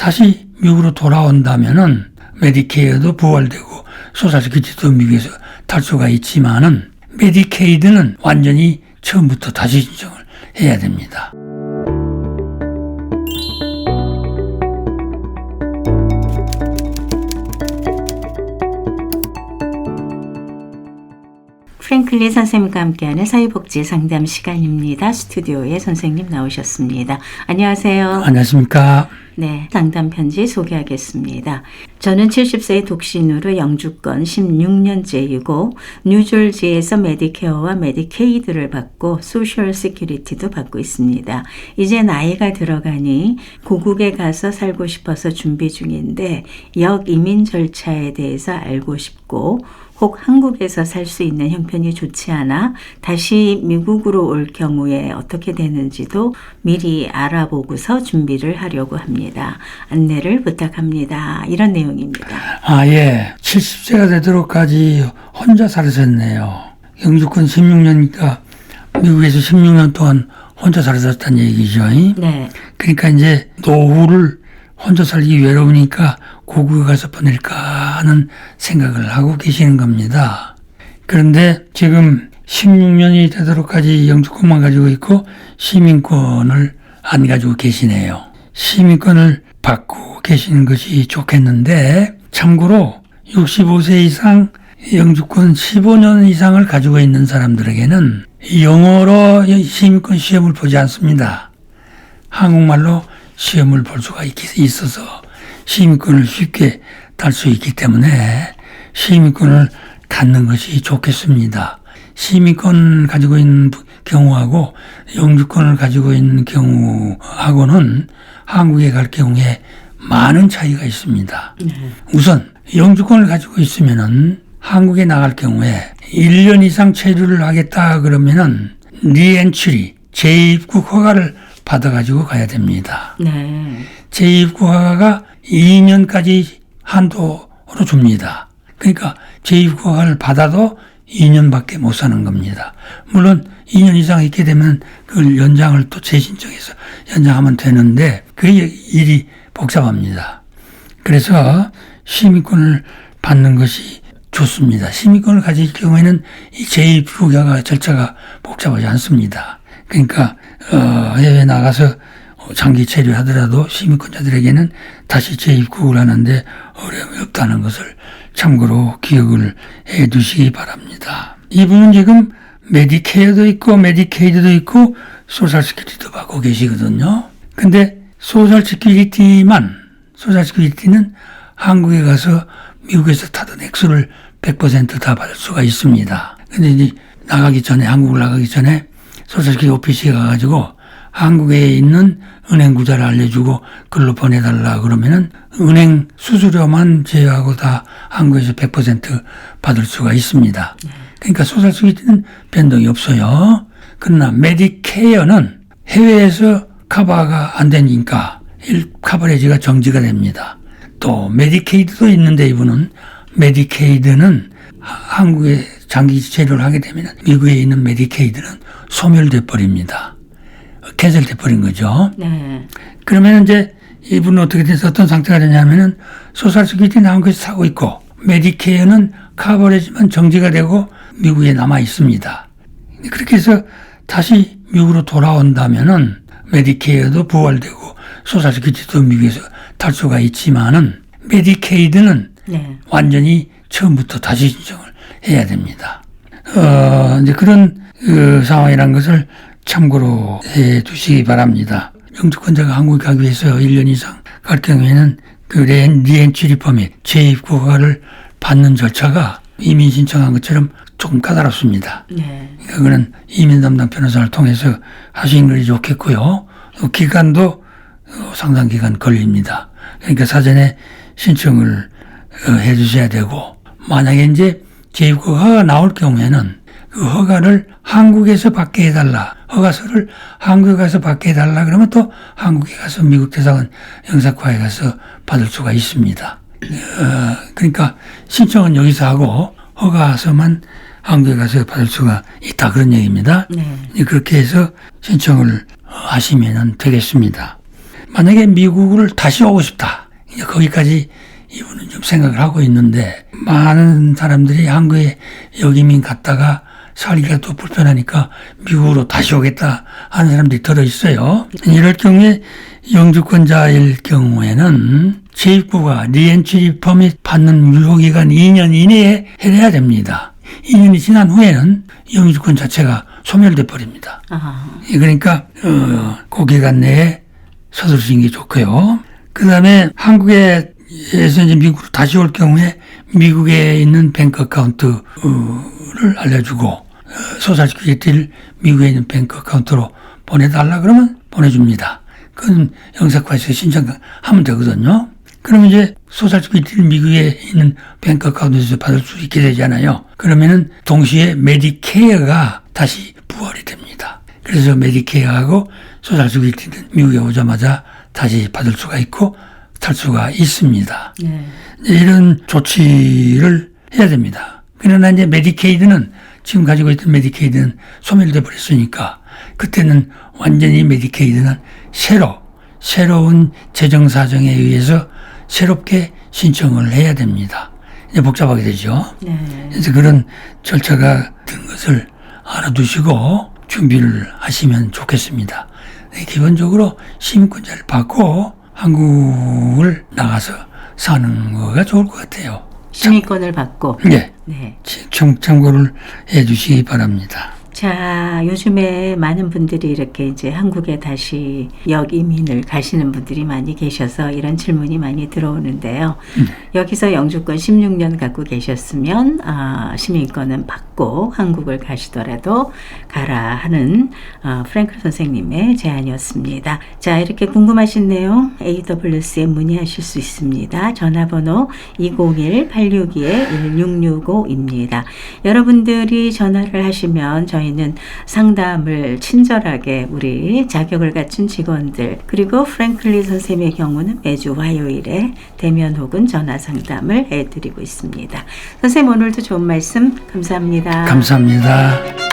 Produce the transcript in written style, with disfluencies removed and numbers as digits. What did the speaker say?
다시 미국으로 돌아온다면은 메디케이어도 부활되고 소셜 시큐리티도 미국에서 탈수가 있지만은 메디케이드는 완전히 처음부터 다시 신청을 해야 됩니다. 프랭클린 선생님과 함께하는 사회복지 상담 시간입니다. 스튜디오에 선생님 나오셨습니다. 안녕하세요. 안녕하십니까. 네, 상담 편지 소개하겠습니다. 저는 70세의 독신으로 영주권 16년째이고 뉴저지에서 메디케어와 메디케이드를 받고 소셜 시큐리티도 받고 있습니다. 이제 나이가 들어가니 고국에 가서 살고 싶어서 준비 중인데 역이민 절차에 대해서 알고 싶고 혹 한국에서 살 수 있는 형편이 좋지 않아 다시 미국으로 올 경우에 어떻게 되는지도 미리 알아보고서 준비를 하려고 합니다. 안내를 부탁합니다. 이런 내용입니다. 예. 70세가 되도록까지 혼자 살으셨네요. 영주권 16년이니까 미국에서 16년 동안 혼자 살으셨다는 얘기죠. 네. 그러니까 이제 노후를 혼자 살기 외로우니까 고국에 가서 보낼까 하는 생각을 하고 계시는 겁니다. 그런데 지금 16년이 되도록까지 영주권만 가지고 있고 시민권을 안 가지고 계시네요. 시민권을 받고 계시는 것이 좋겠는데 참고로 65세 이상 영주권 15년 이상을 가지고 있는 사람들에게는 영어로 시민권 시험을 보지 않습니다. 한국말로 시험을 볼 수가 있어서 시민권을 쉽게 딸 수 있기 때문에 시민권을 갖는 것이 좋겠습니다. 시민권 가지고 있는 경우하고 영주권을 가지고 있는 경우하고는 한국에 갈 경우에 많은 차이가 있습니다. 우선 영주권을 가지고 있으면은 한국에 나갈 경우에 1년 이상 체류를 하겠다 그러면은 리엔트리 재입국 허가를 받아가지고 가야 됩니다. 네. 재입국 허가가 2년까지 한도로 줍니다. 그러니까 재입국 허가를 받아도 2년밖에 못 사는 겁니다. 물론 2년 이상 있게 되면 그걸 연장을 또 재신청해서 연장하면 되는데 그 일이 복잡합니다. 그래서 시민권을 받는 것이 좋습니다. 시민권을 가질 경우에는 이 재입국 허가 절차가 복잡하지 않습니다. 그러니까 해외에 나가서 장기 체류하더라도 시민권자들에게는 다시 재입국을 하는데 어려움이 없다는 것을 참고로 기억을 해 두시기 바랍니다. 이분은 지금 메디케어도 있고 메디케이드도 있고 소셜 시큐리티도 받고 계시거든요. 근데 소셜 시큐리티는 한국에 가서 미국에서 타던 액수를 100% 다 받을 수가 있습니다. 근데 이제 한국을 나가기 전에 소셜시큐리티 오피스에 가가지고 한국에 있는 은행 구자를 알려주고 글로 보내달라 그러면은 은행 수수료만 제외하고 다 한국에서 100% 받을 수가 있습니다. 그러니까 소셜시큐리티는 변동이 없어요. 그러나 메디케어는 해외에서 커버가 안 되니까 커버리지가 정지가 됩니다. 또 메디케이드도 있는데 이분은 메디케이드는 한국에 장기 체류를 하게 되면 미국에 있는 메디케이드는 소멸돼 버립니다. 캔슬돼 버린 거죠. 네. 그러면 이제 이분은 어떻게 돼서 어떤 상태가 되냐면은 소셜 시큐리티는 한국에서 사고 있고 메디케어는 커버리지만 정지가 되고 미국에 남아 있습니다. 그렇게 해서 다시 미국으로 돌아온다면은 메디케어도 부활되고 소셜 시큐리티도 미국에서 탈수가 있지만은 메디케이드는 네. 완전히 처음부터 다시 신청을 해야 됩니다. 이제 그런 상황이라는 것을 참고로 해 두시기 바랍니다. 영주권자가 한국에 가기 위해서 1년 이상 갈 경우에는 그 리엔트리 퍼밋 재입국 허가를 받는 절차가 이민 신청한 것처럼 조금 까다롭습니다. 네. 그거는 이민 담당 변호사를 통해서 하시는 것이 좋겠고요. 기간도 상당 기간 걸립니다. 그러니까 사전에 신청을 해 주셔야 되고 만약에 이제 재입국 허가가 나올 경우에는 그 허가를 한국에서 받게 해달라. 허가서를 한국에 가서 받게 해달라. 그러면 또 한국에 가서 미국 대사관 영사과에 가서 받을 수가 있습니다. 그러니까 신청은 여기서 하고 허가서만 한국에 가서 받을 수가 있다. 그런 얘기입니다. 네. 그렇게 해서 신청을 하시면 되겠습니다. 만약에 미국을 다시 오고 싶다. 이제 거기까지 이분은 좀 생각을 하고 있는데 많은 사람들이 한국에 역이민 갔다가 살기가 또 불편하니까 미국으로 다시 오겠다 하는 사람들이 들어 있어요. 이럴 경우에 영주권자일 경우에는 재입국과 리엔트리 퍼밋 받는 유효기간 2년 이내에 해야 됩니다. 2년이 지난 후에는 영주권 자체가 소멸돼 버립니다. 그러니까 그 기간 내에 서두르시는 게 좋고요. 그 다음에 한국에서 이제 미국으로 다시 올 경우에 미국에 있는 뱅크 어카운트를 알려주고 소셜시큐리티를 미국에 있는 뱅크 어카운트로 보내달라 그러면 보내줍니다. 그건 영사과에서 신청하면 되거든요. 그러면 이제 소셜시큐리티를 미국에 있는 뱅크 어카운트에서 받을 수 있게 되잖아요. 그러면은 동시에 메디케어가 다시 부활이 됩니다. 그래서 메디케어하고 소셜시큐리티는 미국에 오자마자 다시 받을 수가 있고 탈 수가 있습니다. 네. 이런 조치를 해야 됩니다. 그러나 이제 메디케이드는 지금 가지고 있던 메디케이드는 소멸돼 버렸으니까 그때는 완전히 메디케이드는 새로운 재정 사정에 의해서 새롭게 신청을 해야 됩니다. 이제 복잡하게 되죠. 네. 그래서 그런 절차가 든 것을 알아두시고 준비를 하시면 좋겠습니다. 기본적으로 시민권자를 받고 한국을 나가서 사는 거가 좋을 것 같아요. 시민권을 받고. 네. 참고를 해 주시기 바랍니다. 자, 요즘에 많은 분들이 이렇게 이제 한국에 다시 역이민을 가시는 분들이 많이 계셔서 이런 질문이 많이 들어오는데요. 여기서 영주권 16년 갖고 계셨으면 시민권은 받고 한국을 가시더라도 가라 하는 프랭클 선생님의 제안이었습니다. 자, 이렇게 궁금하신 내용 AWS에 문의하실 수 있습니다. 전화번호 201-862-1665입니다. 여러분들이 전화를 하시면 저희는 상담을 친절하게 우리 자격을 갖춘 직원들 그리고 프랭클리 선생님의 경우는 매주 화요일에 대면 혹은 전화 상담을 해드리고 있습니다. 선생님 오늘도 좋은 말씀 감사합니다. 감사합니다.